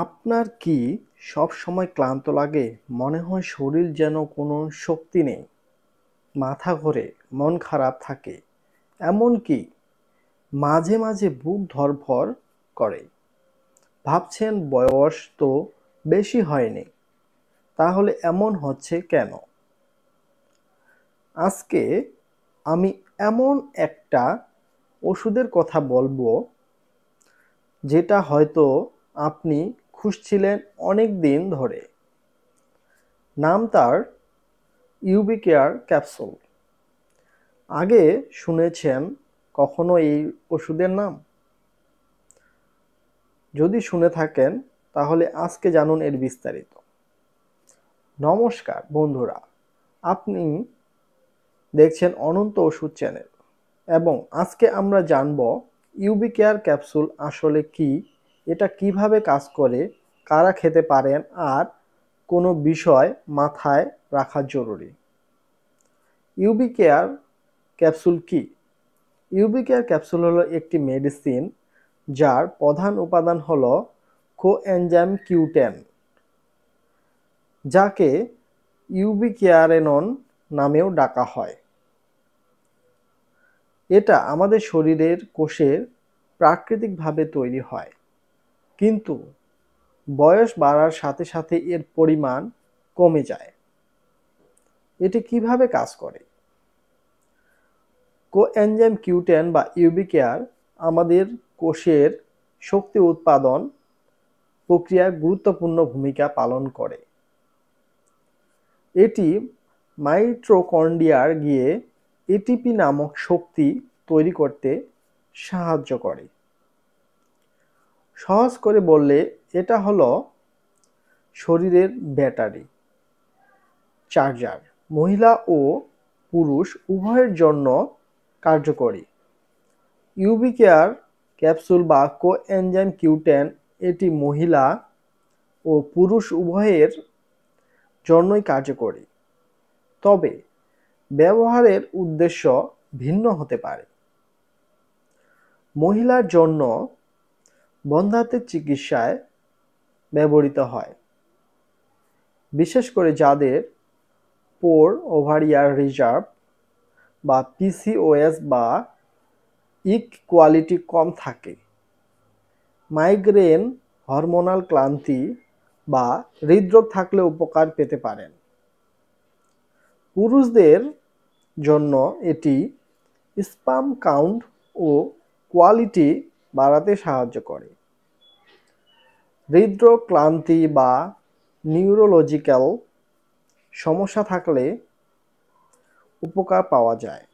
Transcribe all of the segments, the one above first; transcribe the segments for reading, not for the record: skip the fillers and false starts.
আপনার কি সবসময় ক্লান্ত লাগে? মনে হয় শরীর যেন কোনো শক্তি নেই, মাথা ঘোরে, মন খারাপ থাকে, এমনকি মাঝে মাঝে বুক ধড়ফড় করে। ভাবছেন বয়স তো বেশি হয়নি, তাহলে এমন হচ্ছে কেন? আজকে আমি এমন একটা ওষুধের কথা বলবো যেটা হয়তো আপনি খুঁজছিলেন অনেক দিন ধরে। নাম তার ইউবিকেয়ার ক্যাপসুল। আগে শুনেছেন কখনো এই ওষুধের নাম? যদি শুনে থাকেন তাহলে আজকে জানুন এর বিস্তারিত। নমস্কার বন্ধুরা, আপনি দেখছেন অনন্ত ওষুধ চ্যানেল এবং আজকে আমরা জানব ইউবিকেয়ার ক্যাপসুল আসলে কি, এটা কিভাবে কাজ করে, কারা খেতে পারেন আর কোনো বিষয় মাথায় রাখা জরুরি। ইউবিকেয়ার ক্যাপসুল কি? ইউবিকেয়ার ক্যাপসুল হলো একটি মেডিসিন যার প্রধান উপাদান হলো কোএনজাইম Q10, যাকে ইউবিকেয়ারেনন নামেও ডাকা হয়। এটা আমাদের শরীরের কোষের প্রাকৃতিকভাবে তৈরি হয়, কিন্তু বয়স বাড়ার সাথে সাথে এর পরিমাণ কমে যায়। এটি কিভাবে কাজ করে? কোএনজাইম Q10 বা ইউবিকেয়ার আমাদের কোষের শক্তি উৎপাদন প্রক্রিয়ায় গুরুত্বপূর্ণ ভূমিকা পালন করে। এটি মাইটোকন্ড্রিয়ার গিয়ে এটিপি নামক শক্তি তৈরি করতে সাহায্য করে। সহজ করে বললে এটা হলো শরীরের ব্যাটারি, চার্জার। মহিলা ও পুরুষ উভয়ের জন্য কার্যকরী। ইউবিকেয়ার ক্যাপসুল বা কোএনজাইম Q10 এটি মহিলা ও পুরুষ উভয়ের জন্যই কার্যকরী, তবে ব্যবহারের উদ্দেশ্য ভিন্ন হতে পারে। মহিলার জন্য বন্ধ্যাত্বের চিকিৎসায় ব্যবহৃত হয়, বিশেষ করে যাদের পোর ওভারিয়ান রিজার্ভ বা পিসিওএস বা ইকোয়ালিটি কম থাকে। মাইগ্রেন, হরমোনাল ক্লান্তি বা হৃদরোগ থাকলে উপকার পেতে পারেন। পুরুষদের জন্য এটি স্পার্ম কাউন্ট ও কোয়ালিটি বাড়াতে সাহায্য করে। হৃদরোগ, ক্লান্তি বা নিউরোলজিক্যাল সমস্যা থাকলে উপকার পাওয়া যায়,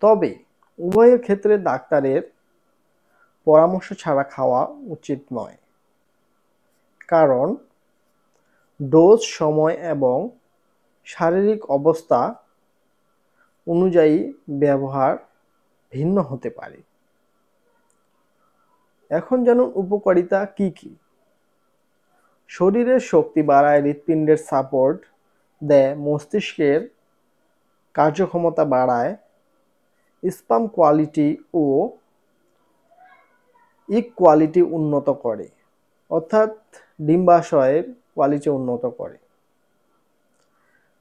তবে উভয়ের ক্ষেত্রে ডাক্তারের পরামর্শ ছাড়া খাওয়া উচিত নয়, কারণ ডোজ, সময় এবং শারীরিক অবস্থা অনুযায়ী ব্যবহার ভিন্ন হতে পারে। এখন জানুন উপকারিতা কি কি। শরীরের শক্তি বাড়ায়, হৃৎপিণ্ডের সাপোর্ট দেয়, মস্তিষ্কের কার্যক্ষমতা বাড়ায়, স্পার্ম কোয়ালিটি ও ইকোয়ালিটি উন্নত করে, অর্থাৎ ডিম্বাশয়ের কোয়ালিটি উন্নত করে।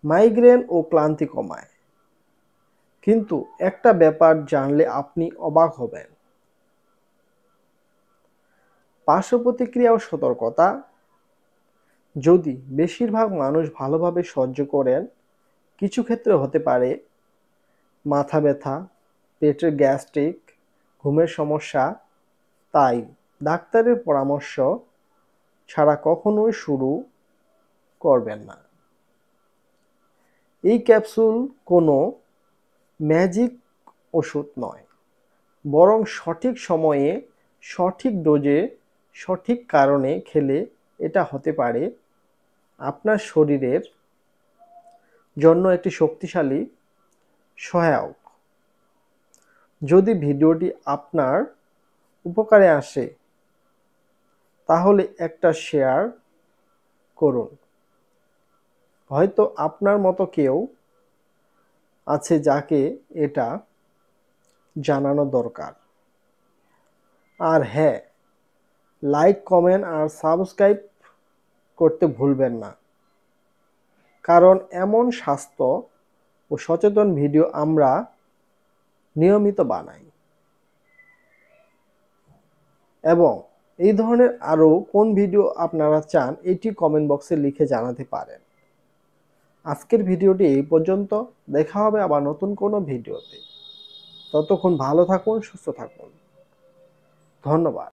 মাইগ্রেন ও ক্লান্তি কমায়। কিন্তু একটা ব্যাপার জানলে আপনি অবাক হবেন। পার্শ্ব প্রতিক্রিয়া ও সতর্কতা। যদি বেশিরভাগ মানুষ ভালোভাবে সহ্য করেন, কিছু ক্ষেত্রে হতে পারে মাথা ব্যথা, পেটের গ্যাস্ট্রিক, ঘুমের সমস্যা। তাই ডাক্তারের পরামর্শ ছাড়া কখনোই শুরু করবেন না। এই ক্যাপসুল কোনো ম্যাজিক ওষুধ নয়, বরং সঠিক সময়ে, সঠিক ডোজে, সঠিক কারণে খেলে এটা হতে পারে আপনার শরীরের জন্য একটি শক্তিশালী সহায়ক। যদি ভিডিওটি আপনার উপকারে আসে তাহলে একটা শেয়ার করুন। হয়তো আপনার মতো কেউ আছে যাকে এটা জানানো দরকার। আর হ্যাঁ, লাইক, কমেন্ট আর সাবস্ক্রাইব করতে ভুলবেন না, কারণ এমন স্বাস্থ্য ও সচেতন ভিডিও আমরা নিয়মিত বানাই। এবং এই ধরনের আরও কোন ভিডিও আপনারা চান এটি কমেন্ট বক্সে লিখে জানাতে পারেন। আজকের ভিডিওটি এই পর্যন্ত। দেখা হবে আবার নতুন কোনো ভিডিওতে। ততক্ষণ ভালো থাকুন, সুস্থ থাকুন। ধন্যবাদ।